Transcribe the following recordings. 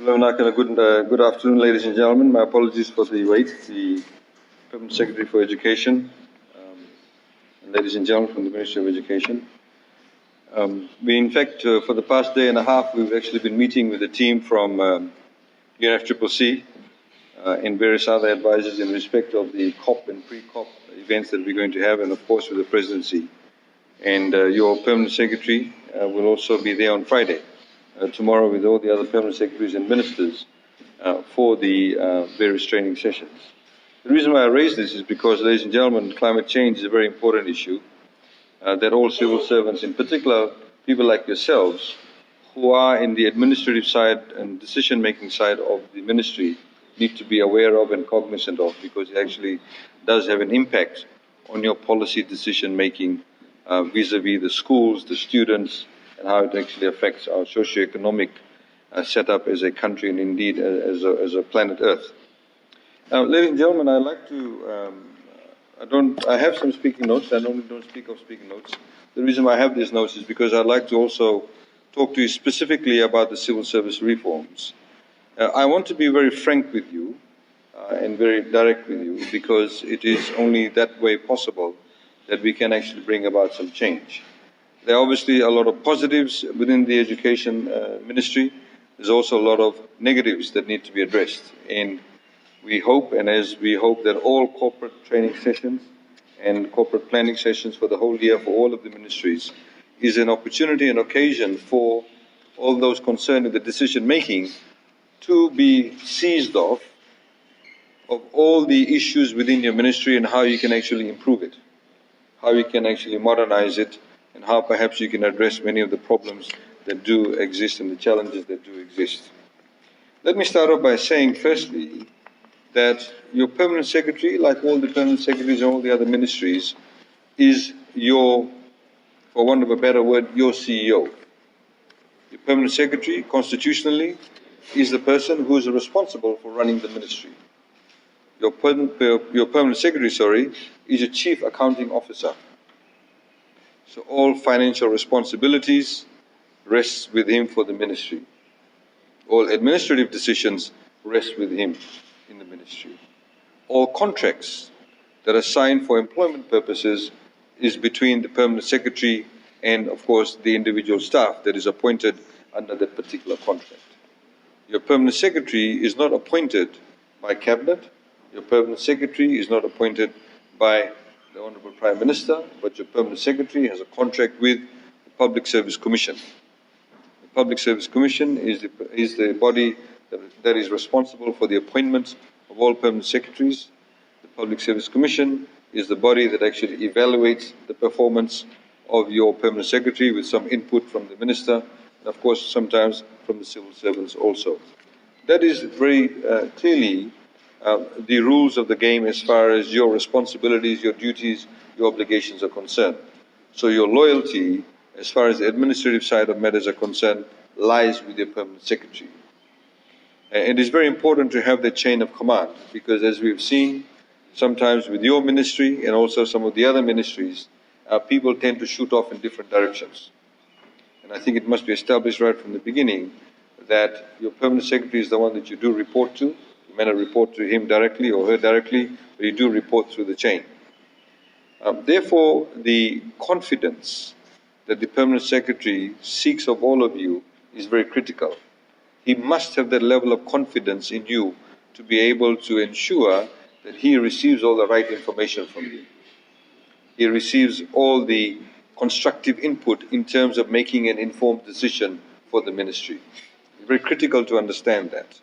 Hello, Nakana. Good afternoon, ladies and gentlemen. My apologies for the wait. The Permanent Secretary for Education, and ladies and gentlemen from the Ministry of Education. In fact, for the past day and a half, we've actually been meeting with a team from UNFCCC and various other advisors in respect of the COP and pre-COP events that we're going to have, and of course with the Presidency. And your Permanent Secretary will also be there on Friday. Tomorrow with all the other permanent secretaries and ministers for the various training sessions. The reason why I raise this is because, ladies and gentlemen, climate change is a very important issue that all civil servants, in particular people like yourselves, who are in the administrative side and decision-making side of the ministry, need to be aware of and cognizant of, because it actually does have an impact on your policy decision-making vis-à-vis the schools, the students, and how it actually affects our socio-economic setup as a country and indeed as a planet Earth. Now, ladies and gentlemen, I'd like to, I have some speaking notes. I normally don't speak of speaking notes. The reason why I have these notes is because I'd like to also talk to you specifically about the civil service reforms. I want to be very frank with you and very direct with you, because it is only that way possible that we can actually bring about some change. There are obviously a lot of positives within the education ministry. There's also a lot of negatives that need to be addressed. And we hope, and as we hope, that all corporate training sessions and corporate planning sessions for the whole year for all of the ministries is an opportunity and occasion for all those concerned with the decision-making to be seized of all the issues within your ministry and how you can actually improve it, how you can actually modernize it, and how perhaps you can address many of the problems that do exist and the challenges that do exist. Let me start off by saying, firstly, that your Permanent Secretary, like all the Permanent Secretaries and all the other ministries, is your, for want of a better word, your CEO. Your Permanent Secretary, constitutionally, is the person who is responsible for running the ministry. Your Permanent Secretary, is your Chief Accounting Officer. So all financial responsibilities rest with him for the ministry. All administrative decisions rest with him in the ministry. All contracts that are signed for employment purposes is between the Permanent Secretary and, of course, the individual staff that is appointed under that particular contract. Your Permanent Secretary is not appointed by Cabinet. Your Permanent Secretary is not appointed by the Honourable Prime Minister, but your Permanent Secretary has a contract with the Public Service Commission. The Public Service Commission is the body that is responsible for the appointment of all Permanent Secretaries. The Public Service Commission is the body that actually evaluates the performance of your Permanent Secretary with some input from the Minister, and of course sometimes from the civil servants also. That is very clearly the rules of the game as far as your responsibilities, your duties, your obligations are concerned. So your loyalty, as far as the administrative side of matters are concerned, lies with your Permanent Secretary. And it is very important to have that chain of command, because as we've seen, sometimes with your ministry and also some of the other ministries, people tend to shoot off in different directions. And I think it must be established right from the beginning that your Permanent Secretary is the one that you do report to. You may not report to him directly or her directly, but you do report through the chain. Therefore, the confidence that the Permanent Secretary seeks of all of you is very critical. He must have that level of confidence in you to be able to ensure that he receives all the right information from you. He receives all the constructive input in terms of making an informed decision for the ministry. It's very critical to understand that.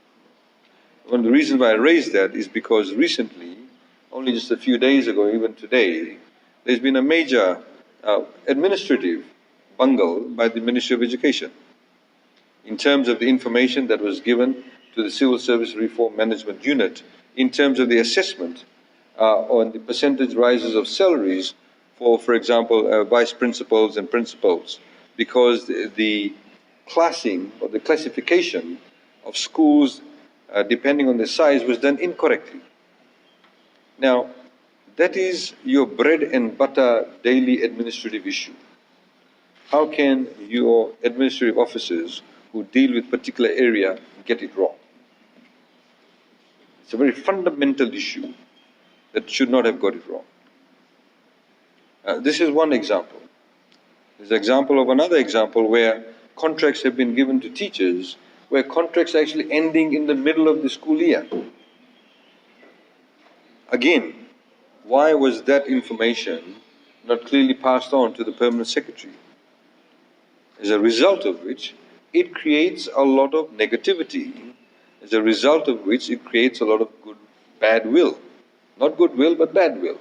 One of the reasons why I raised that is because recently, only just a few days ago, even today, there's been a major administrative bungle by the Ministry of Education in terms of the information that was given to the Civil Service Reform Management Unit in terms of the assessment on the percentage rises of salaries for example, vice principals and principals, because the classing or the classification of schools depending on the size was done incorrectly. Now, that is your bread and butter daily administrative issue. How can your administrative officers who deal with particular area get it wrong. It's a very fundamental issue that should not have got it wrong. This is one example. There's an example of another example where contracts have been given to teachers, where contracts are actually ending in the middle of the school year. Again, why was that information not clearly passed on to the permanent secretary? As a result of which, it creates a lot of negativity. As a result of which, it creates a lot of bad will. Not goodwill, but bad will.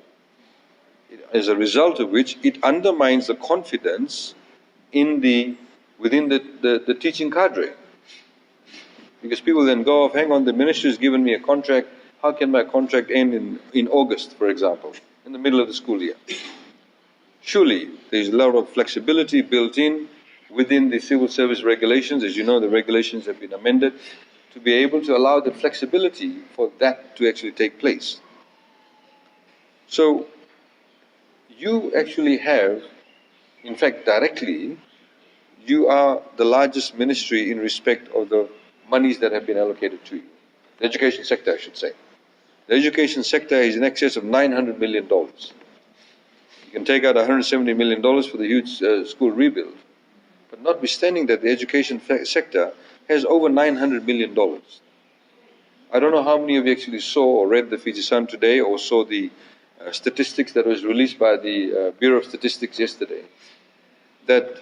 As a result of which, it undermines the confidence within the teaching cadre. Because people then go off, hang on, the ministry has given me a contract, how can my contract end in August, for example, in the middle of the school year? Surely, there's a lot of flexibility built in within the civil service regulations. As you know, the regulations have been amended to be able to allow the flexibility for that to actually take place. So, you actually have, in fact, directly, you are the largest ministry in respect of the monies that have been allocated to you. The education sector, I should say. The education sector is in excess of $900 million. You can take out $170 million for the huge school rebuild. But notwithstanding that, the education sector has over $900 million. I don't know how many of you actually saw or read the Fiji Sun today or saw the statistics that was released by the Bureau of Statistics yesterday, that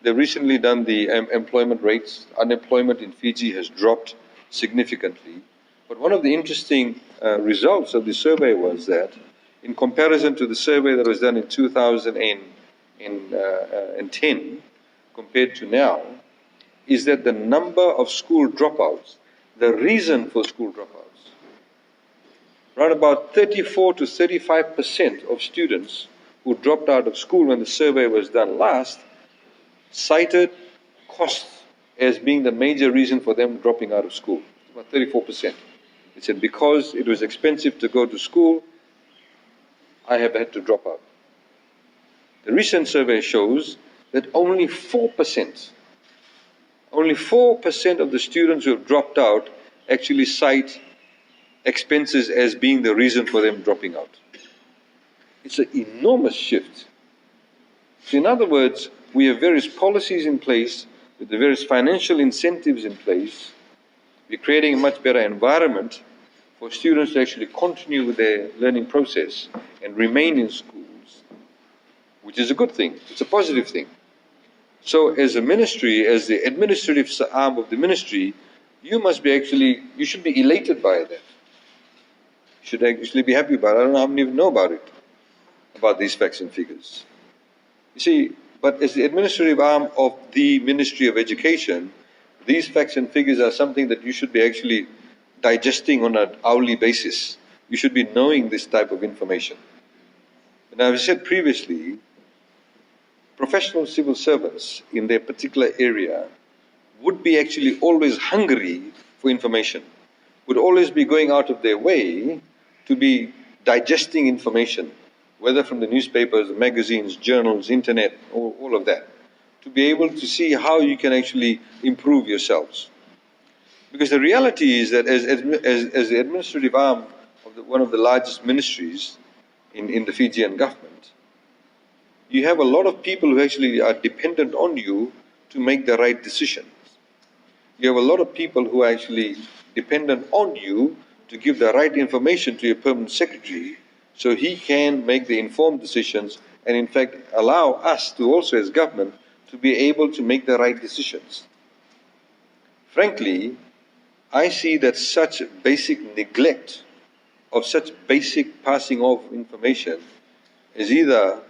they've recently done the employment rates. Unemployment in Fiji has dropped significantly. But one of the interesting results of the survey was that, in comparison to the survey that was done in 2010 compared to now, is that the number of school dropouts, the reason for school dropouts, around about 34 to 35% of students who dropped out of school when the survey was done last cited costs as being the major reason for them dropping out of school. About 34%. They said, because it was expensive to go to school, I have had to drop out. The recent survey shows that only 4% of the students who have dropped out actually cite expenses as being the reason for them dropping out. It's an enormous shift. So in other words, we have various policies in place, with the various financial incentives in place. We're creating a much better environment for students to actually continue with their learning process and remain in schools, which is a good thing. It's a positive thing. So as a ministry, as the administrative arm of the ministry, you should be elated by that. You should actually be happy about it. I don't know how many of you know about it, about these facts and figures. You see, but as the administrative arm of the Ministry of Education, these facts and figures are something that you should be actually digesting on an hourly basis. You should be knowing this type of information. And as I said previously, professional civil servants in their particular area would be actually always hungry for information, would always be going out of their way to be digesting information, whether from the newspapers, magazines, journals, internet, all of that, to be able to see how you can actually improve yourselves. Because the reality is that as the administrative arm of one of the largest ministries in the Fijian government, you have a lot of people who actually are dependent on you to make the right decisions. You have a lot of people who are actually dependent on you to give the right information to your permanent secretary so he can make the informed decisions and in fact allow us to also as government to be able to make the right decisions. Frankly, I see that such basic neglect of such basic passing of information is either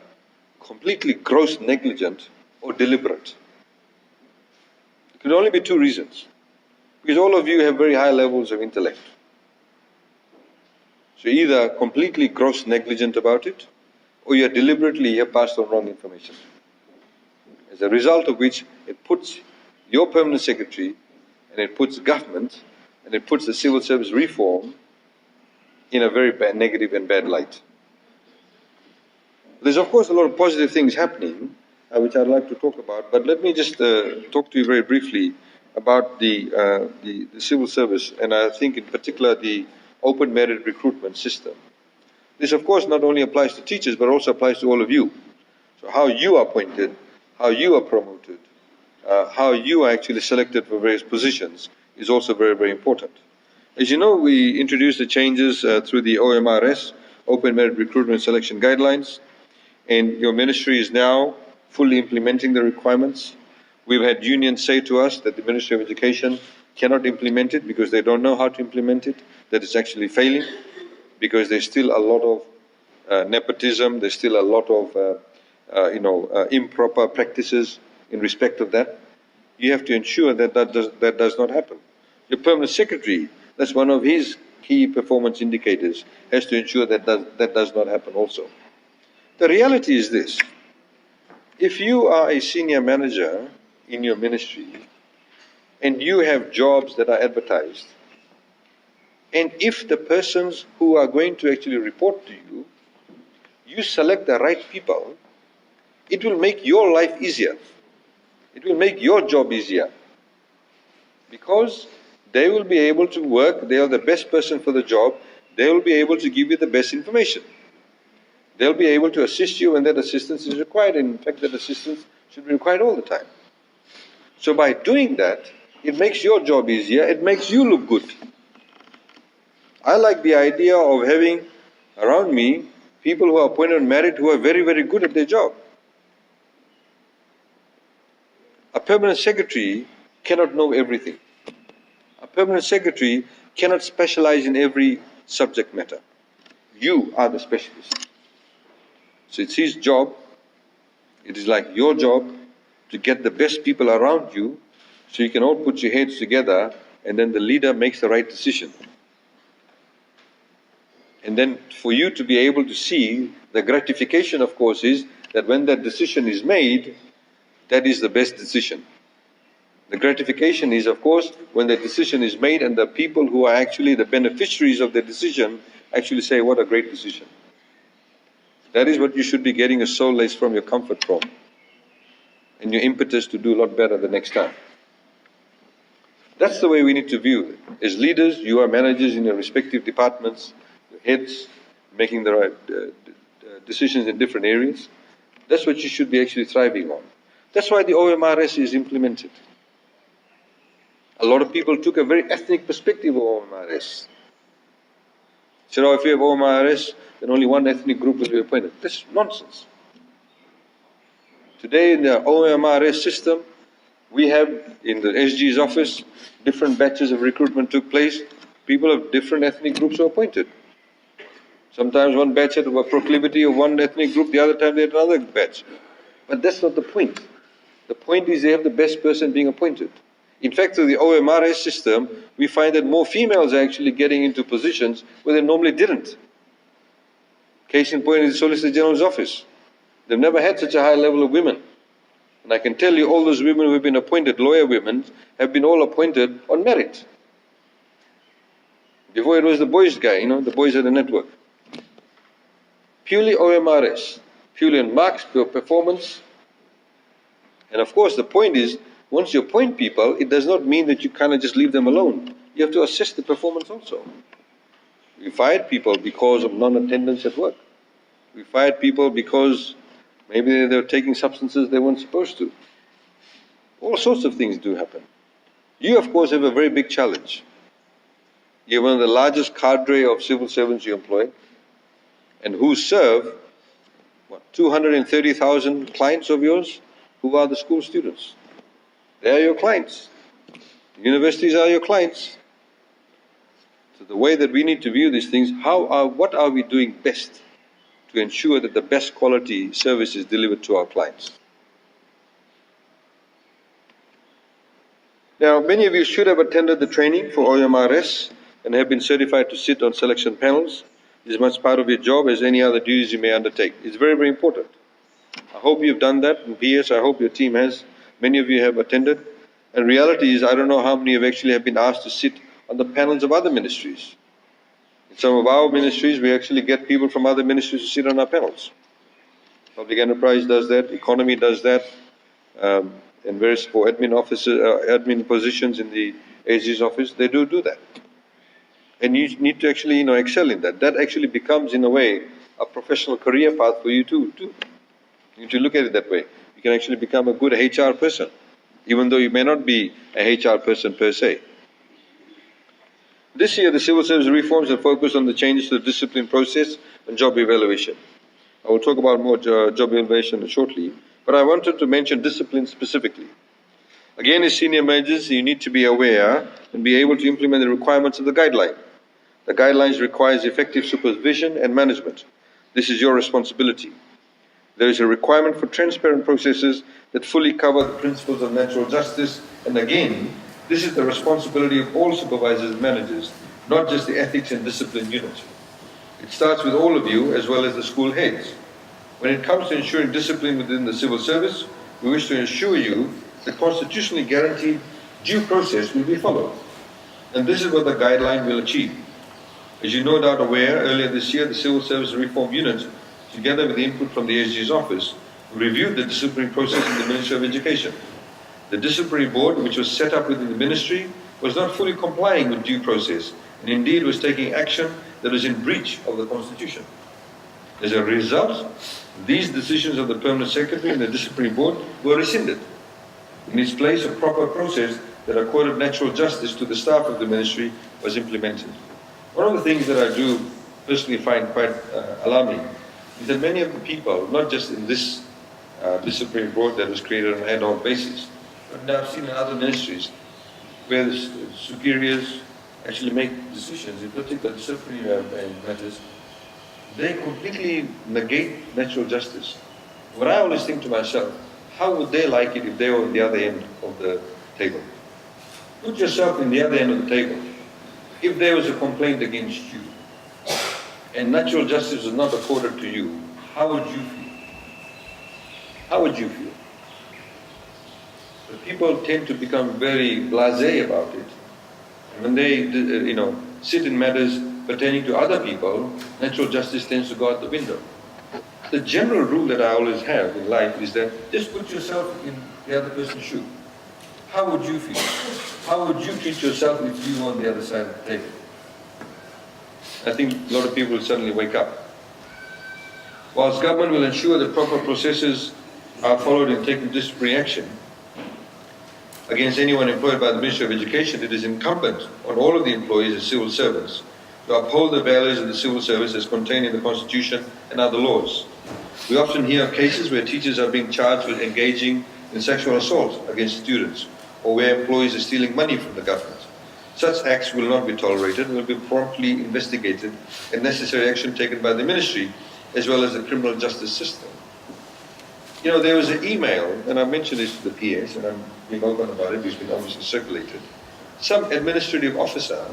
completely gross negligent or deliberate. There could only be two reasons. Because all of you have very high levels of intellect. So either completely gross negligent about it, or you deliberately have passed on wrong information. As a result of which, it puts your permanent secretary, and it puts government, and it puts the civil service reform in a very bad, negative and bad light. There's of course a lot of positive things happening, which I'd like to talk about, but let me just talk to you very briefly about the civil service, and I think in particular the open merit recruitment system. This, of course, not only applies to teachers, but also applies to all of you. So how you are appointed, how you are promoted, how you are actually selected for various positions is also very, very important. As you know, we introduced the changes through the OMRS, Open Merit Recruitment Selection Guidelines, and your ministry is now fully implementing the requirements. We've had unions say to us that the Ministry of Education cannot implement it because they don't know how to implement it, that it's actually failing, because there's still a lot of nepotism, there's still a lot of improper practices in respect of that. You have to ensure that that does not happen. Your permanent secretary, that's one of his key performance indicators, has to ensure that that does not happen also. The reality is this: if you are a senior manager in your ministry and you have jobs that are advertised, and if the persons who are going to actually report to you, you select the right people, it will make your life easier. It will make your job easier, because they will be able to work, they are the best person for the job, they will be able to give you the best information. They'll be able to assist you when that assistance is required, and in fact that assistance should be required all the time. So by doing that, it makes your job easier, it makes you look good. I like the idea of having around me people who are appointed on merit who are very, very good at their job. A permanent secretary cannot know everything. A permanent secretary cannot specialize in every subject matter. You are the specialist. So it's his job, it is like your job, to get the best people around you so you can all put your heads together, and then the leader makes the right decision. And then for you to be able to see, the gratification, of course, is that when that decision is made, that is the best decision. The gratification is, of course, when the decision is made and the people who are actually the beneficiaries of the decision actually say, what a great decision. That is what you should be getting a solace from, your comfort from, and your impetus to do a lot better the next time. That's the way we need to view it. As leaders, you are managers in your respective departments, your heads, making the right decisions in different areas. That's what you should be actually thriving on. That's why the OMRS is implemented. A lot of people took a very ethnic perspective of OMRS. Said, oh, if you have OMRS, then only one ethnic group will be appointed. That's nonsense. Today in the OMRS system, we have in the SG's office, different batches of recruitment took place. People of different ethnic groups were appointed. Sometimes one batch had a proclivity of one ethnic group, the other time they had another batch. But that's not the point. The point is they have the best person being appointed. In fact, through the OMRS system, we find that more females are actually getting into positions where they normally didn't. Case in point is the Solicitor General's office. They've never had such a high level of women. And I can tell you all those women who have been appointed, lawyer women, have been all appointed on merit. Before it was the boys guy, the boys had a network. Purely OMRS, purely on marks, pure performance. And of course the point is, once you appoint people, it does not mean that you kind of just leave them alone. You have to assess the performance also. We fired people because of non-attendance at work. We fired people because maybe they were taking substances they weren't supposed to. All sorts of things do happen. You, of course, have a very big challenge. You're one of the largest cadre of civil servants you employ, and who serve, 230,000 clients of yours, who are the school students. They are your clients. Universities are your clients. So the way that we need to view these things, what are we doing best to ensure that the best quality service is delivered to our clients? Now, many of you should have attended the training for OMRS and have been certified to sit on selection panels. It is as much part of your job as any other duties you may undertake. It's very, very important. I hope you've done that, and PS, I hope your team has. Many of you have attended. And reality is, I don't know how many have actually been asked to sit on the panels of other ministries. In some of our ministries, we actually get people from other ministries to sit on our panels. Public enterprise does that, economy does that, and various for admin positions in the AG's office, they do that. And you need to actually, excel in that. That actually becomes, in a way, a professional career path for you too. You need to look at it that way. You can actually become a good HR person, even though you may not be a HR person per se. This year, the civil service reforms have focused on the changes to the discipline process and job evaluation. I will talk about more job evaluation shortly, but I wanted to mention discipline specifically. Again, as senior managers, you need to be aware and be able to implement the requirements of the guideline. The guidelines requires effective supervision and management. This is your responsibility. There is a requirement for transparent processes that fully cover the principles of natural justice, and again, this is the responsibility of all supervisors and managers, not just the ethics and discipline unit. It starts with all of you as well as the school heads. When it comes to ensuring discipline within the civil service, we wish to assure you that constitutionally guaranteed due process will be followed. And this is what the guideline will achieve. As you're no doubt aware, earlier this year, the Civil Service Reform Unit, together with the input from the SG's office, reviewed the disciplinary process in the Ministry of Education. The disciplinary board, which was set up within the ministry, was not fully complying with due process, and indeed was taking action that was in breach of the Constitution. As a result, these decisions of the Permanent Secretary and the disciplinary board were rescinded. In its place, a proper process that accorded natural justice to the staff of the ministry was implemented. One of the things that I do personally find quite alarming is that many of the people, not just in this disciplinary board that was created on an ad hoc basis, but I've seen in other ministries where the superiors actually make decisions, in particular disciplinary matters, they completely negate natural justice. What I always think to myself, how would they like it if they were on the other end of the table? Put yourself in the other end of the table. If there was a complaint against you and natural justice was not accorded to you, how would you feel? How would you feel? But people tend to become very blasé about it. And when they, sit in matters pertaining to other people, natural justice tends to go out the window. The general rule that I always have in life is that just put yourself in the other person's shoe. How would you feel? How would you treat yourself if you were on the other side of the table? I think a lot of people will suddenly wake up. Whilst government will ensure that proper processes are followed in taking disciplinary action against anyone employed by the Ministry of Education, it is incumbent on all of the employees as civil servants to uphold the values of the civil service as contained in the Constitution and other laws. We often hear of cases where teachers are being charged with engaging in sexual assault against students, or where employees are stealing money from the government. Such acts will not be tolerated and will be promptly investigated and necessary action taken by the ministry as well as the criminal justice system. There was an email, and I mentioned this to the PS, and I'm being open about it, it's been obviously circulated. Some administrative officer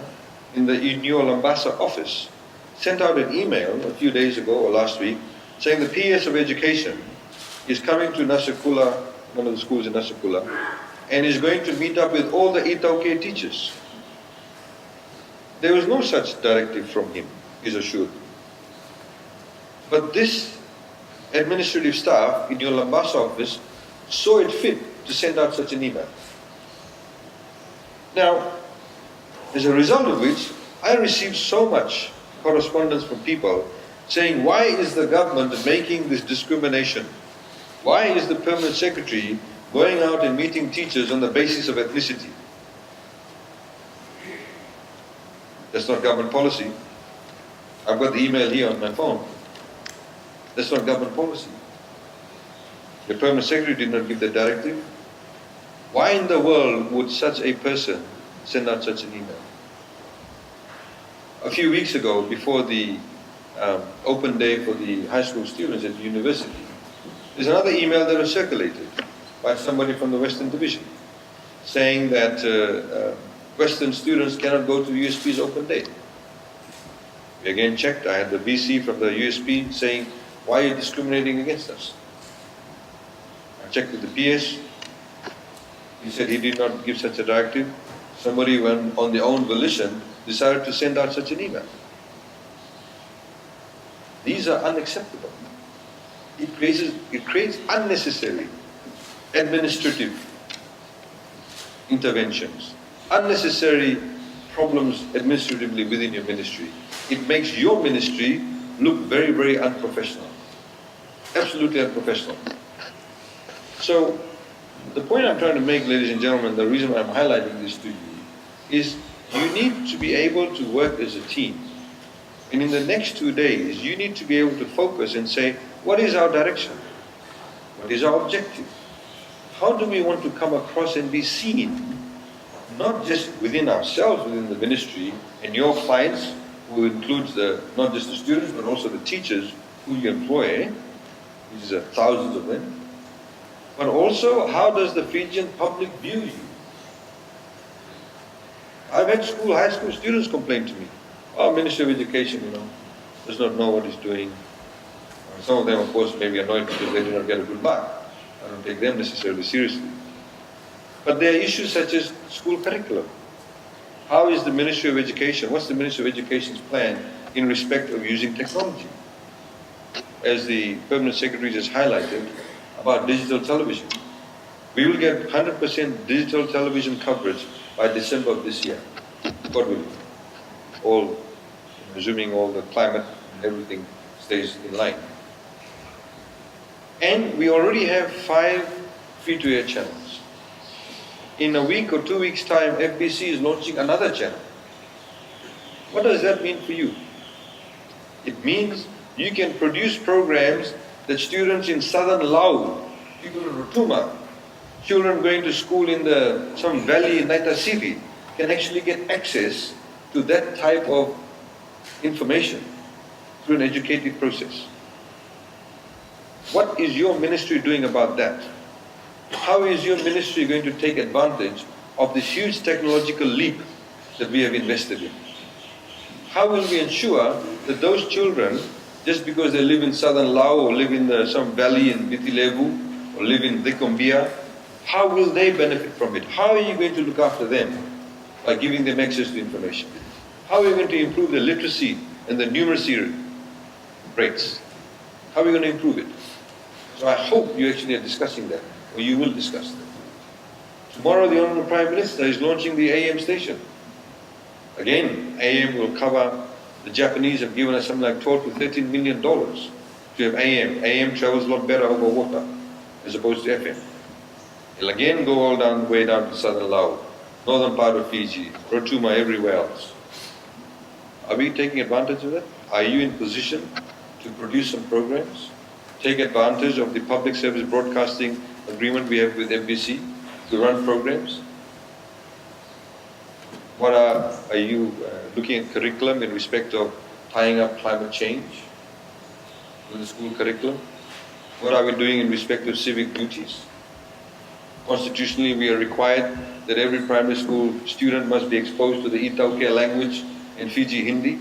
in the New Lambasa office sent out an email a few days ago or last week saying the PS of Education is coming to Nasakula, one of the schools in Nasakula, and is going to meet up with all the Itauke teachers. There was no such directive from him, he's assured. But this administrative staff in your Lambasa office saw it fit to send out such an email. Now, as a result of which, I received so much correspondence from people saying, why is the government making this discrimination? Why is the Permanent Secretary going out and meeting teachers on the basis of ethnicity? That's not government policy. I've got the email here on my phone. That's not government policy. The Permanent Secretary did not give the directive. Why in the world would such a person send out such an email? A few weeks ago, before the open day for the high school students at the university, there's another email that was circulated by somebody from the Western Division saying that Western students cannot go to USP's open day. We again checked. I had the VC from the USP saying, why are you discriminating against us? I checked with the PS. He said he did not give such a directive. Somebody, when on their own volition, decided to send out such an email. These are unacceptable. It creates unnecessary administrative interventions, unnecessary problems administratively within your ministry. It makes your ministry look very, very unprofessional. Absolutely unprofessional. So, the point I'm trying to make, ladies and gentlemen, the reason why I'm highlighting this to you, is you need to be able to work as a team. And in the next 2 days, you need to be able to focus and say, what is our direction? What is our objective? How do we want to come across and be seen? Not just within ourselves, within the ministry, and your clients, who includes not just the students, but also the teachers who you employ, which is thousands of them. But also, how does the Fijian public view you? I've had high school students complain to me, Minister of Education, does not know what he's doing. Some of them, of course, may be annoyed because they do not get a good mark. I don't take them necessarily seriously. But there are issues such as school curriculum. How is the Ministry of Education, what's the Ministry of Education's plan in respect of using technology? As the Permanent Secretary just highlighted, about digital television. We will get 100% digital television coverage by December of this year. God willing. Assuming all the climate and everything stays in line. And we already have 5 free-to-air channels. In a week or 2 weeks' time, FBC is launching another channel. What does that mean for you? It means you can produce programs that students in southern Laos, people in Rotuma, children going to school in some valley in Naitasiri, can actually get access to that type of information through an educative process. What is your ministry doing about that? How is your ministry going to take advantage of this huge technological leap that we have invested in? How will we ensure that those children, just because they live in southern Laos or live in some valley in Vitilevu or live in Dekombia, how will they benefit from it? How are you going to look after them? By giving them access to information. How are we going to improve the literacy and the numeracy rates? How are we going to improve it? So I hope you actually are discussing that, or you will discuss that. Tomorrow the Honourable Prime Minister is launching the AM station. Again, AM will cover, the Japanese have given us something like $12 to $13 million to have AM. AM travels a lot better over water as opposed to FM. It'll again go all the way down to southern Laos, northern part of Fiji, Rotuma, everywhere else. Are we taking advantage of that? Are you in position to produce some programs? Take advantage of the public service broadcasting agreement we have with FBC to run programs? What are you looking at curriculum in respect of tying up climate change with the school curriculum? What are we doing in respect of civic duties? Constitutionally, we are required that every primary school student must be exposed to the Itauke language and Fiji Hindi.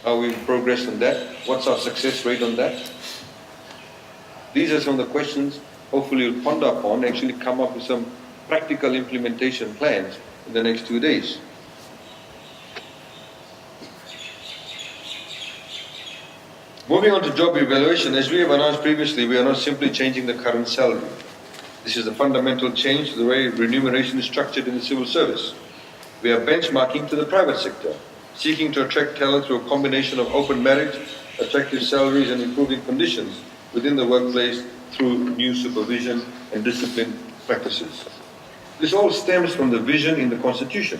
How we've progressed on that? What's our success rate on that? These are some of the questions hopefully you'll ponder upon, actually come up with some practical implementation plans in the next 2 days. Moving on to job evaluation, as we have announced previously, we are not simply changing the current salary. This is a fundamental change to the way remuneration is structured in the civil service. We are benchmarking to the private sector, seeking to attract talent through a combination of open merit, attractive salaries and improving conditions within the workplace through new supervision and discipline practices. This all stems from the vision in the Constitution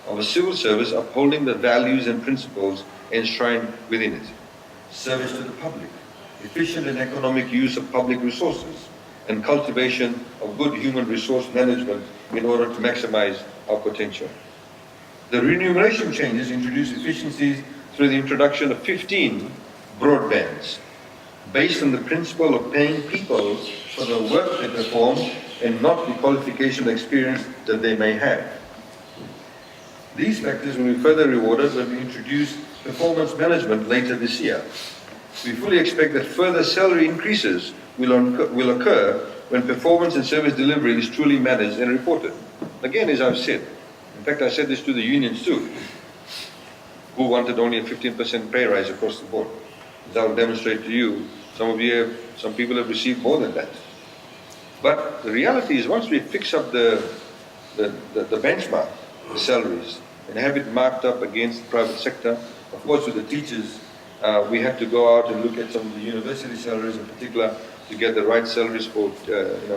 of a civil service upholding the values and principles enshrined within it. Service to the public, efficient and economic use of public resources, and cultivation of good human resource management in order to maximize our potential. The remuneration changes introduce efficiencies through the introduction of 15 broadbands, based on the principle of paying people for the work they perform and not the qualification or experience that they may have. These factors will be further rewarded when we introduce performance management later this year. We fully expect that further salary increases will occur when performance and service delivery is truly managed and reported. Again, as I've said, in fact I said this to the unions too, who wanted only a 15% pay rise across the board. As I will demonstrate to you, some people have received more than that. But the reality is once we fix up the the benchmark, the salaries, and have it marked up against the private sector. Of course, with the teachers, we have to go out and look at some of the university salaries in particular to get the right salaries for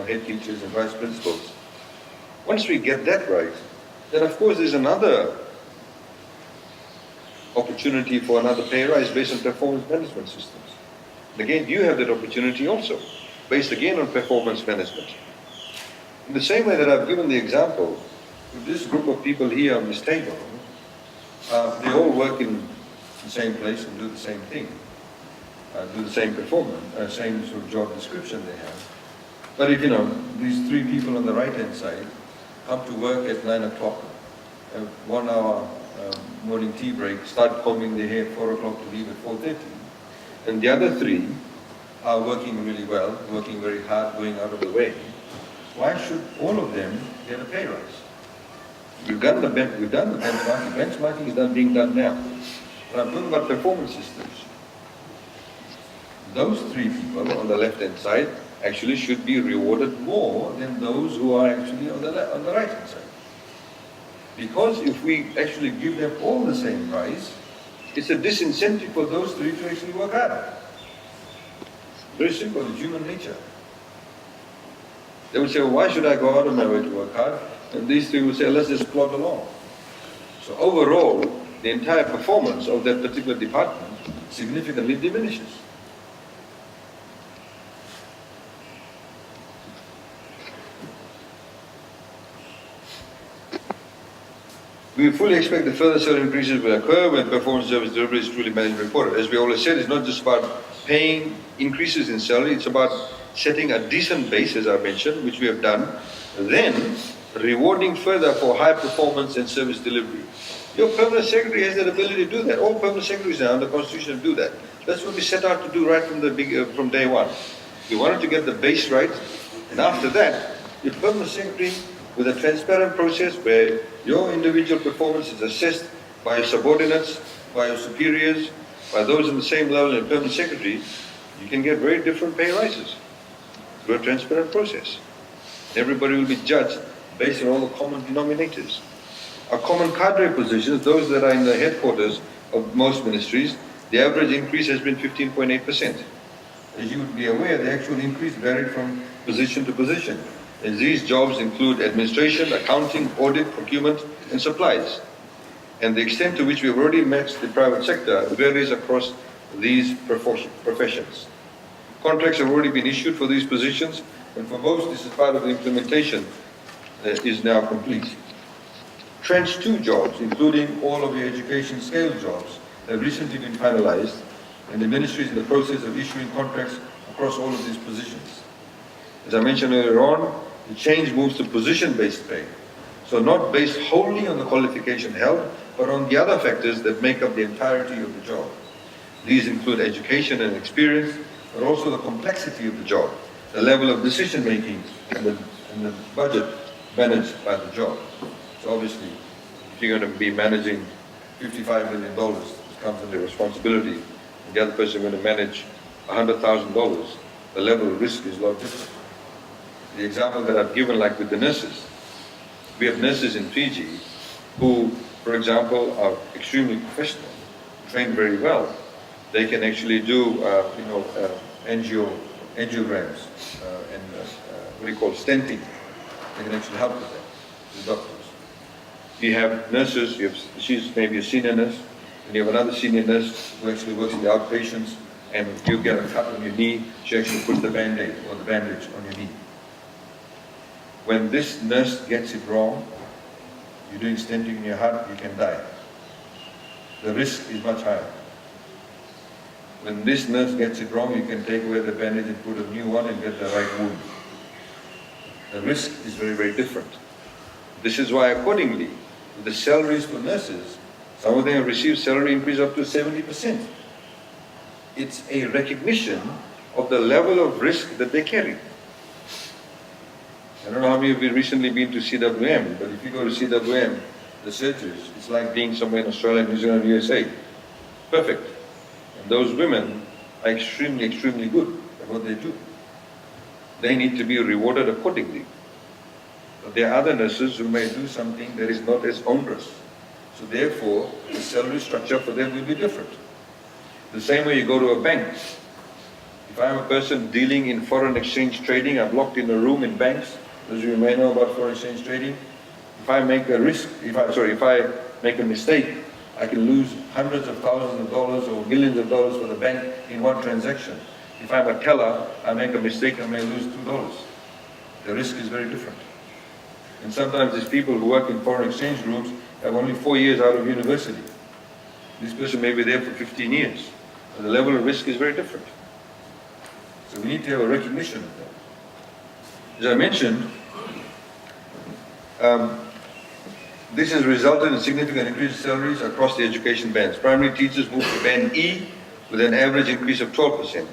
head teachers and vice principals. Once we get that right, then of course there's another opportunity for another pay rise based on performance management systems. And again, you have that opportunity also, based again on performance management. In the same way that I've given the example, with this group of people here on this table, they all work in the same place and do the same thing, do the same performance, same sort of job description they have. But if, these three people on the right-hand side come to work at 9 o'clock, have 1 hour morning tea break, start combing their hair at 4 o'clock to leave at 4:30, and the other three are working really well, working very hard, going out of the way, why should all of them get a pay rise? We've done the benchmarking. Benchmarking is being done now. But I'm talking about performance systems. Those three people on the left-hand side actually should be rewarded more than those who are actually on the right-hand side. Because if we actually give them all the same rise, it's a disincentive for those three to actually work hard. Very simple, it's human nature. They would say, well, why should I go out of my way to work hard? And these three would say, let's just plod along. So overall, the entire performance of that particular department significantly diminishes. We fully expect that further salary increases will occur when performance service delivery is truly managed and reported. As we always said, it's not just about paying increases in salary, it's about setting a decent base, as I mentioned, which we have done, then rewarding further for high performance and service delivery. Your permanent secretary has that ability to do that. All permanent secretaries now under the Constitution do that. That's what we set out to do right from day one. We wanted to get the base right, and after that, your permanent secretary, with a transparent process where your individual performance is assessed by your subordinates, by your superiors, by those in the same level as permanent secretary, you can get very different pay rises through a transparent process. Everybody will be judged based on all the common denominators. Our common cadre positions, those that are in the headquarters of most ministries, the average increase has been 15.8%. As you would be aware, the actual increase varied from position to position, as these jobs include administration, accounting, audit, procurement, and supplies. And the extent to which we have already matched the private sector varies across these professions. Contracts have already been issued for these positions, and for most, this is part of the implementation is now complete. Tranche 2 jobs, including all of the education scale jobs, have recently been finalized, and the ministry is in the process of issuing contracts across all of these positions. As I mentioned earlier on, the change moves to position-based pay. So not based wholly on the qualification held, but on the other factors that make up the entirety of the job. These include education and experience, but also the complexity of the job, the level of decision-making, and the budget managed by the job. So obviously, if you're going to be managing $55 million, this comes under responsibility, and the other person is going to manage $100,000, the level of risk is a lot different. The example that I've given, like with the nurses, we have nurses in Fiji who, for example, are extremely professional, trained very well. They can actually do, angiograms and what do you call stenting. They can actually help with that, the doctors. You have nurses, she's maybe a senior nurse, and you have another senior nurse who actually works in the outpatients, and if you get a cut on your knee, she actually puts the Band-Aid or the bandage on your knee. When this nurse gets it wrong, you're doing stenting in your heart, you can die. The risk is much higher. When this nurse gets it wrong, you can take away the bandage and put a new one and get the right wound. The risk is very, very different. This is why, accordingly, the salaries for nurses, some of them have received salary increase up to 70%. It's a recognition of the level of risk that they carry. I don't know how many of you have recently been to CWM, but if you go to CWM, the surgeries, it's like being somewhere in Australia, New Zealand, USA. Perfect. And those women are extremely, extremely good at what they do. They need to be rewarded accordingly. There are other nurses who may do something that is not as onerous. So therefore, the salary structure for them will be different. The same way you go to a bank. If I'm a person dealing in foreign exchange trading, I'm locked in a room in banks. Those of you may know about foreign exchange trading. If I make a if I make a mistake, I can lose hundreds of thousands of dollars or millions of dollars for the bank in one transaction. If I'm a teller, I make a mistake, I may lose $2. The risk is very different. And sometimes these people who work in foreign exchange rooms have only 4 years out of university. This person may be there for 15 years. And the level of risk is very different. So we need to have a recognition of that. As I mentioned, this has resulted in significant increase in salaries across the education bands. Primary teachers moved to band E with an average increase of 12%.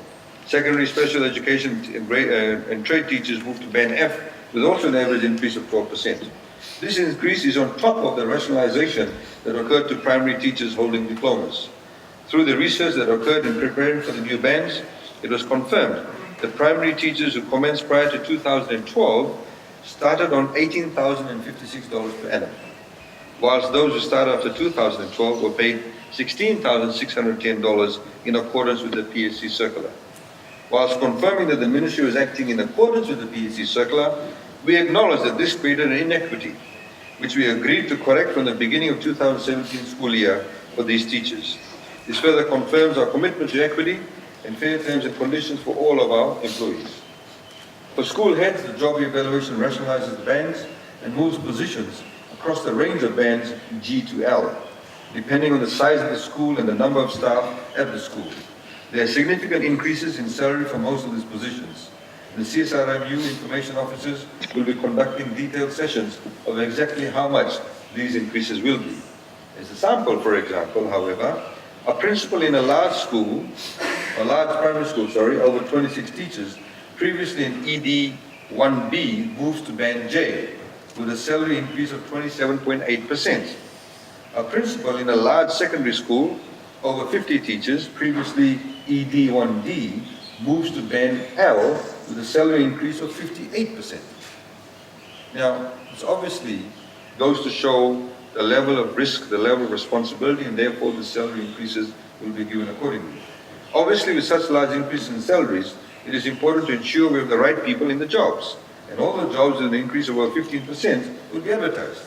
Secondary special education and trade teachers moved to band F with also an average increase of 12%. This increase is on top of the rationalization that occurred to primary teachers holding diplomas. Through the research that occurred in preparing for the new bands, it was confirmed that primary teachers who commenced prior to 2012 started on $18,056 per annum, whilst those who started after 2012 were paid $16,610 in accordance with the PSC circular. Whilst confirming that the Ministry was acting in accordance with the PSC circular, we acknowledge that this created an inequity, which we agreed to correct from the beginning of 2017 school year for these teachers. This further confirms our commitment to equity and fair terms and conditions for all of our employees. For school heads, the job evaluation rationalizes the bands and moves positions across the range of bands G to L, depending on the size of the school and the number of staff at the school. There are significant increases in salary for most of these positions. The CSRMU information officers will be conducting detailed sessions of exactly how much these increases will be. As a sample, for example, however, a principal in a large school, a large primary school, over 26 teachers, previously in ED 1B, moves to band J with a salary increase of 27.8%. A principal in a large secondary school, over 50 teachers, previously ED 1D, moves to band L with a salary increase of 58%. Now, this obviously goes to show the level of risk, the level of responsibility, and therefore the salary increases will be given accordingly. Obviously, with such large increases in salaries, it is important to ensure we have the right people in the jobs. And all the jobs with an increase of over 15% will be advertised.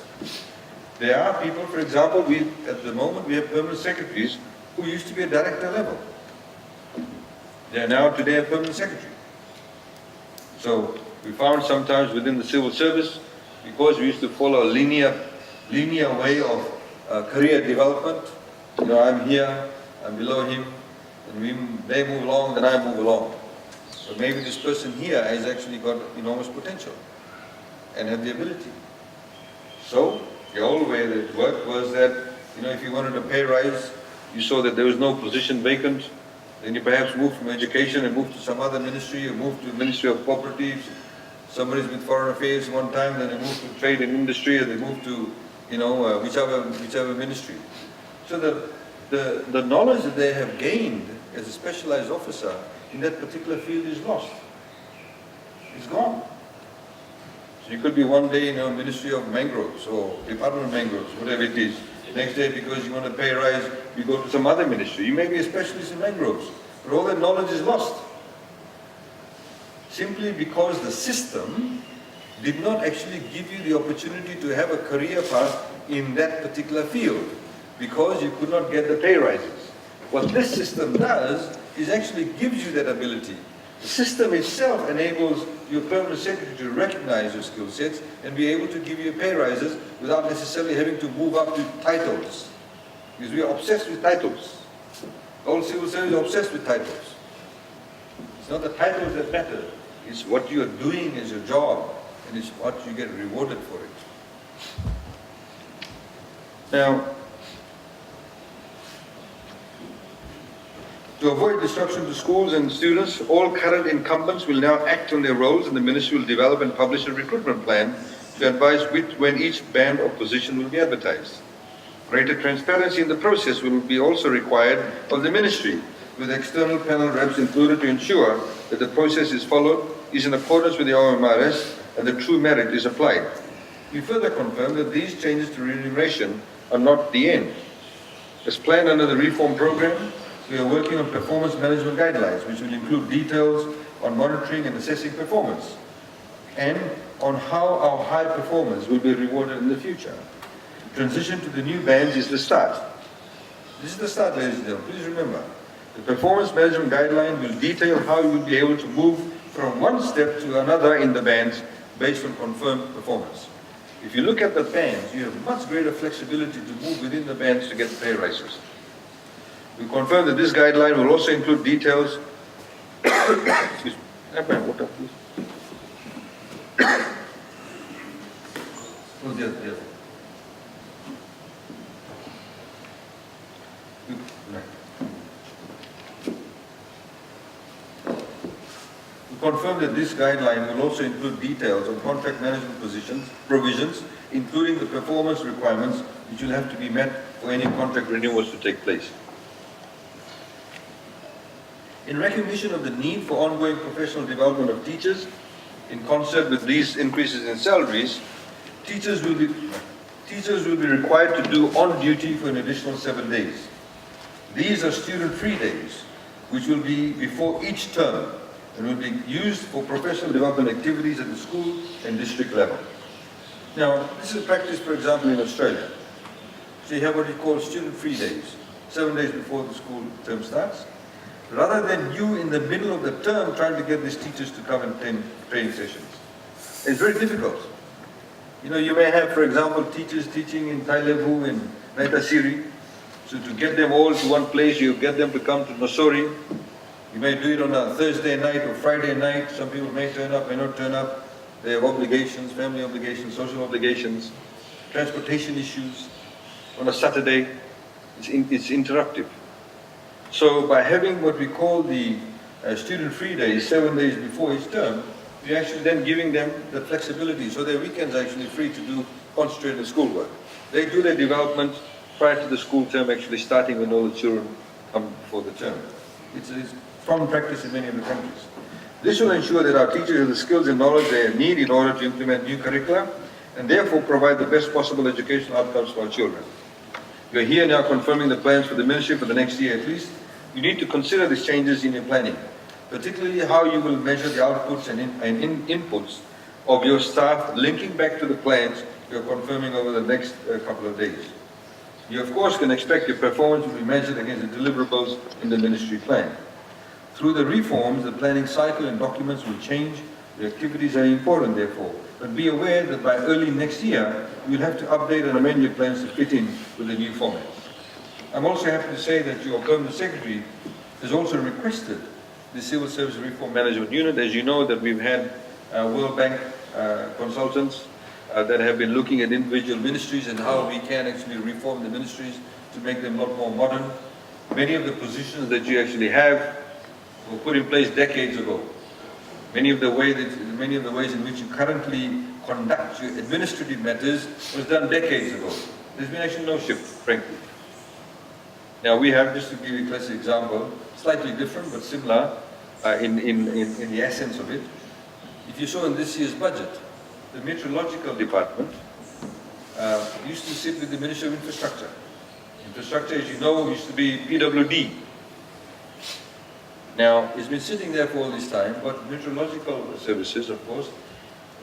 There are people, for example, at the moment we have permanent secretaries who used to be at director level. They are now today a permanent secretary. So we found sometimes within the civil service, because we used to follow a linear way of career development, I'm here, I'm below him, and they move along, then I move along. So maybe this person here has actually got enormous potential and have the ability. So the old way that it worked was that, if you wanted a pay rise, you saw that there was no position vacant, then you perhaps moved from education and moved to some other ministry, or moved to the Ministry of Cooperatives. Somebody's with Foreign Affairs one time, then they moved to Trade and Industry, or they moved to, whichever ministry. So the knowledge that they have gained as a specialized officer in that particular field is lost. It's gone. So you could be one day in a Ministry of Mangroves or Department of Mangroves, whatever it is. Next day, because you want to pay rise, you go to some other ministry. You may be a specialist in mangroves, but all that knowledge is lost. Simply because the system did not actually give you the opportunity to have a career path in that particular field, because you could not get the pay rises. What this system does is actually gives you that ability. The system itself enables your permanent secretary to recognize your skill sets and be able to give you pay rises without necessarily having to move up to titles. Because we are obsessed with titles. All civil service are obsessed with titles. It's not the titles that matter. It's what you are doing as your job, and it's what you get rewarded for it. Now, to avoid disruption to schools and students, all current incumbents will now act on their roles, and the Ministry will develop and publish a recruitment plan to advise when each band or position will be advertised. Greater transparency in the process will be also required of the Ministry, with external panel reps included to ensure that the process is followed, is in accordance with the OMRS, and the true merit is applied. We further confirm that these changes to remuneration are not the end. As planned under the reform program, we are working on performance management guidelines, which will include details on monitoring and assessing performance, and on how our high performers will be rewarded in the future. Transition to the new bands is the start. This is the start, ladies and gentlemen. Please remember, the performance management guideline will detail how you will be able to move from one step to another in the bands based on confirmed performance. If you look at the bands, you have much greater flexibility to move within the bands to get pay rises. We confirm that this guideline will also include details. Excuse me. Have my water, please. Oh, yes, yes. We confirm that this guideline will also include details on contract management provisions, including the performance requirements which will have to be met for any contract renewals to take place. In recognition of the need for ongoing professional development of teachers, in concert with these increases in salaries, teachers will be required to do on duty for an additional 7 days. These are student-free days, which will be before each term and will be used for professional development activities at the school and district level. Now, this is practice, for example, in Australia. So you have what you call student-free days, 7 days before the school term starts, rather than you in the middle of the term trying to get these teachers to come and attend training sessions. It's very difficult. You know, you may have, for example, teachers teaching in Tailevu and Naitasiri. So to get them all to one place, you get them to come to Nosori. You may do it on a Thursday night or Friday night. Some people may turn up, may not turn up. They have obligations, family obligations, social obligations, transportation issues. On a Saturday, it's interruptive. So by having what we call the student-free days, 7 days before each term, we're actually then giving them the flexibility, so their weekends are actually free to do concentrated schoolwork. They do their development prior to the school term actually starting when all the children come before the term. It's common practice in many of the countries. This will ensure that our teachers have the skills and knowledge they need in order to implement new curricula and therefore provide the best possible educational outcomes for our children. We are here now confirming the plans for the ministry for the next year at least. You need to consider these changes in your planning, particularly how you will measure the outputs and inputs of your staff, linking back to the plans you're confirming over the next couple of days. You, of course, can expect your performance will be measured against the deliverables in the ministry plan. Through the reforms, the planning cycle and documents will change. The activities are important, therefore. But be aware that by early next year, you'll have to update and amend your plans to fit in with the new format. I'm also happy to say that your Permanent Secretary has also requested the Civil Service Reform Management Unit. As you know, that we've had World Bank consultants that have been looking at individual ministries and how we can actually reform the ministries to make them a lot more modern. Many of the positions that you actually have were put in place decades ago. Many of the ways in which you currently conduct your administrative matters was done decades ago. There's been actually no shift, frankly. Now we have, just to give you a classic example, slightly different but similar in the essence of it. If you saw in this year's budget, the meteorological department used to sit with the Ministry of Infrastructure. Infrastructure, as you know, used to be PWD. Now, it's been sitting there for all this time, but meteorological services, of course,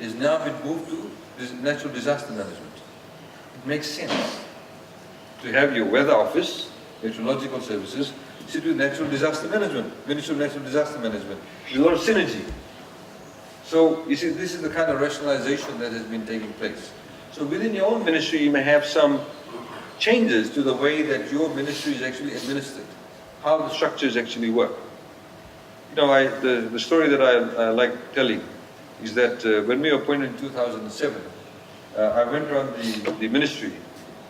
is now been moved to natural disaster management. It makes sense to have your weather office, meteorological services, sit with natural disaster management, Ministry of Natural Disaster Management. There's a lot of synergy. So, you see, this is the kind of rationalization that has been taking place. So within your own ministry, you may have some changes to the way that your ministry is actually administered, how the structures actually work. You know, the story that I like telling is that when we were appointed in 2007, I went around the ministry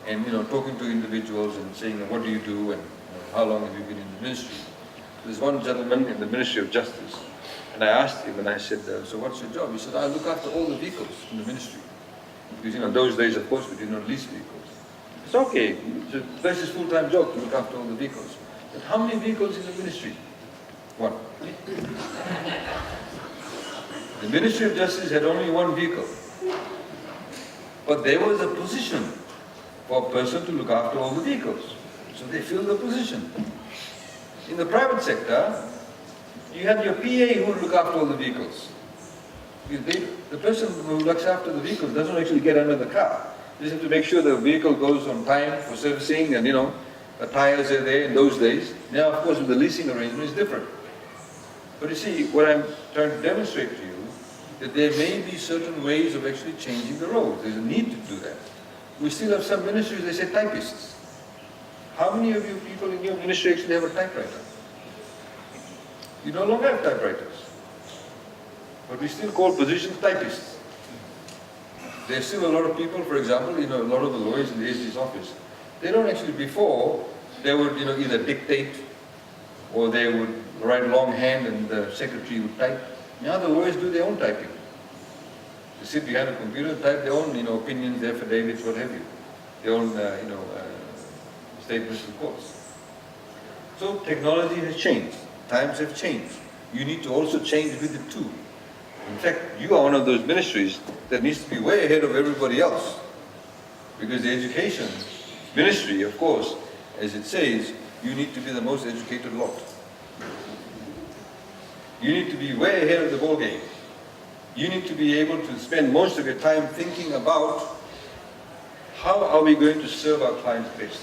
and, you know, talking to individuals and saying, what do you do and how long have you been in the ministry? There's one gentleman in the Ministry of Justice, and I asked him and I said, so what's your job? He said, I look after all the vehicles in the ministry. Because, you know, those days, of course, we did not lease vehicles. It's okay, that's his full-time job to look after all the vehicles. But how many vehicles in the ministry? One. The Ministry of Justice had only one vehicle. But there was a position for a person to look after all the vehicles. So they filled the position. In the private sector, you have your PA who will look after all the vehicles. The person who looks after the vehicles doesn't actually get under the car. You just have to make sure the vehicle goes on time for servicing and, the tires are there in those days. Now, of course, with the leasing arrangement, it's different. But you see, what I'm trying to demonstrate to you, that there may be certain ways of actually changing the roles. There's a need to do that. We still have some ministries, they say typists. How many of you people in your ministry actually have a typewriter? You no longer have typewriters. But we still call positions typists. There's still a lot of people, for example, a lot of the lawyers in the AG's office, they don't actually, before, they would either dictate or they would write longhand and the secretary would type. Now the lawyers do their own typing. They sit behind a computer and type their own opinions, affidavits, what have you. Their own statements of course. So technology has changed. Times have changed. You need to also change with it too. In fact, you are one of those ministries that needs to be way ahead of everybody else. Because the education ministry, of course, as it says, you need to be the most educated lot. You need to be way ahead of the ball game. You need to be able to spend most of your time thinking about how are we going to serve our clients best?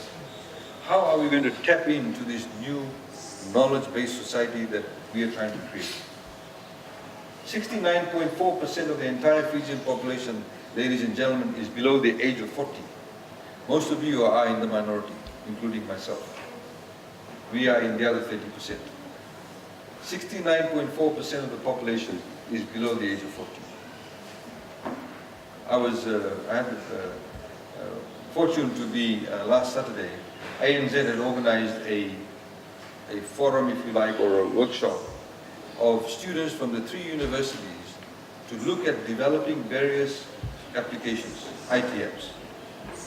How are we going to tap into this new knowledge-based society that we are trying to create? 69.4% of the entire Fijian population, ladies and gentlemen, is below the age of 40. Most of you are in the minority, including myself. We are in the other 30%. 69.4% of the population is below the age of 40. I had the fortune to be, last Saturday, ANZ had organized a forum, if you like, or a workshop of students from the 3 universities to look at developing various applications, IT apps.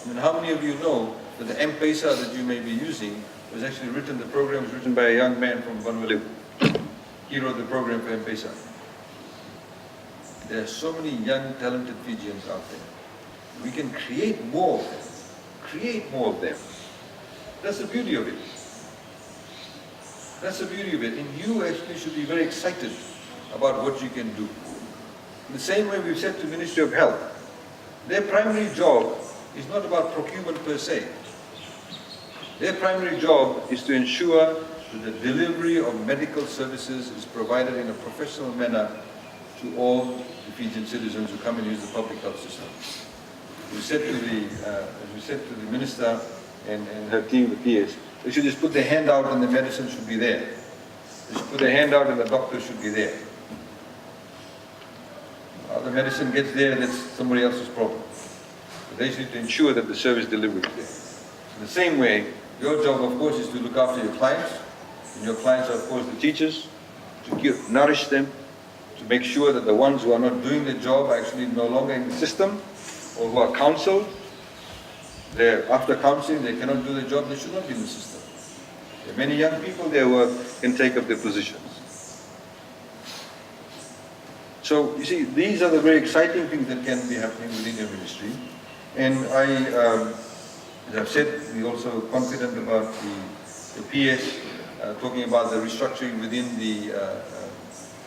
And how many of you know that the M-Pesa that you may be using was actually written, the program was written by a young man from Vanuatu. He wrote the program for M-Pesa. There are so many young, talented Fijians out there. We can create more of them. Create more of them. That's the beauty of it. That's the beauty of it. And you actually should be very excited about what you can do. In the same way we've said to the Ministry of Health, their primary job is not about procurement per se. Their primary job is to ensure that the delivery of medical services is provided in a professional manner to all the Fijian citizens who come and use the public health system. We said to the Minister and her team, the PS, they should just put their hand out and the medicine should be there. They should put their hand out and the doctor should be there. The medicine gets there, that's somebody else's problem. But they need to ensure that the service delivery is there. In the same way, your job, of course, is to look after your clients. And your clients are, of course, the teachers, to nourish them, to make sure that the ones who are not doing the job are actually no longer in the system, or who are counseled. After counseling, they cannot do the job, they should not be in the system. There are many young people there who can take up their positions. So, you see, these are the very exciting things that can be happening within your ministry. And as I've said, we're also confident about the PS, talking about the restructuring within the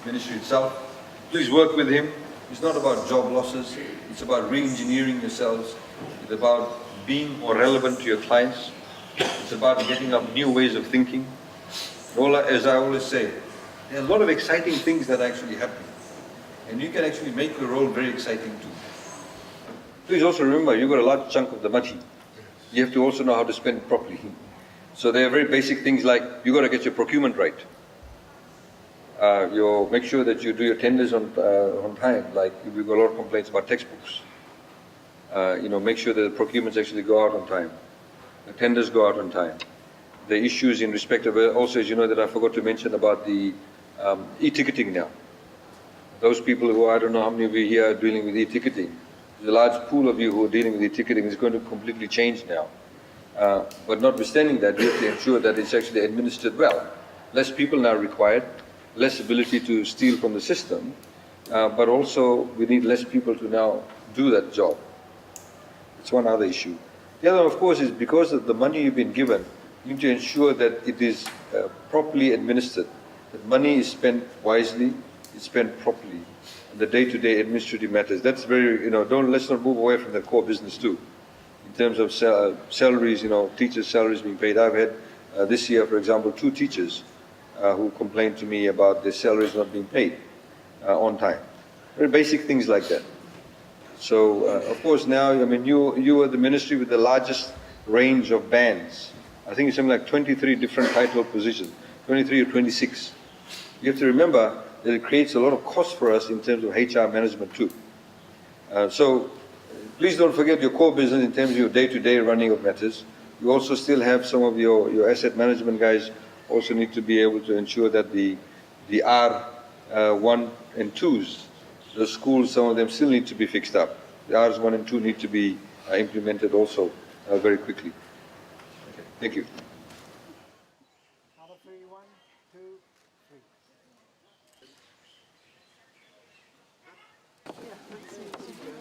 ministry itself. Please work with him. It's not about job losses. It's about re-engineering yourselves. It's about being more relevant to your clients. It's about getting up new ways of thinking. As I always say, there are a lot of exciting things that are actually happening. And you can actually make your role very exciting too. Please also remember, you've got a large chunk of the money. You have to also know how to spend it properly. So there are very basic things like, you've got to get your procurement right. Make sure that you do your tenders on time. Like, we've got a lot of complaints about textbooks. Make sure that the procurements actually go out on time. The tenders go out on time. The issues in respect of, also as you know that I forgot to mention about the e-ticketing now. Those people who, I don't know how many of you here are dealing with e-ticketing. There's a large pool of you who are dealing with e-ticketing. It's going to completely change now. But notwithstanding that, we have to ensure that it's actually administered well. Less people now required, less ability to steal from the system, but also we need less people to now do that job. It's one other issue. The other, of course, is because of the money you've been given, you need to ensure that it is properly administered, that money is spent wisely, it's spent properly, and the day-to-day administrative matters. That's very, let's not move away from the core business too. In terms of salaries, teachers' salaries being paid. I've had this year, for example, 2 teachers who complained to me about their salaries not being paid on time. Very basic things like that. So, of course, now, you are the ministry with the largest range of bands. I think it's something like 23 different title positions, 23 or 26. You have to remember that it creates a lot of cost for us in terms of HR management too. So, please don't forget your core business in terms of your day-to-day running of matters. You also still have some of your asset management guys also need to be able to ensure that the R1 and 2s, the schools, some of them still need to be fixed up. The Rs 1 and 2 need to be implemented also very quickly. Okay. Thank you. Number 3, 1, 2, 3.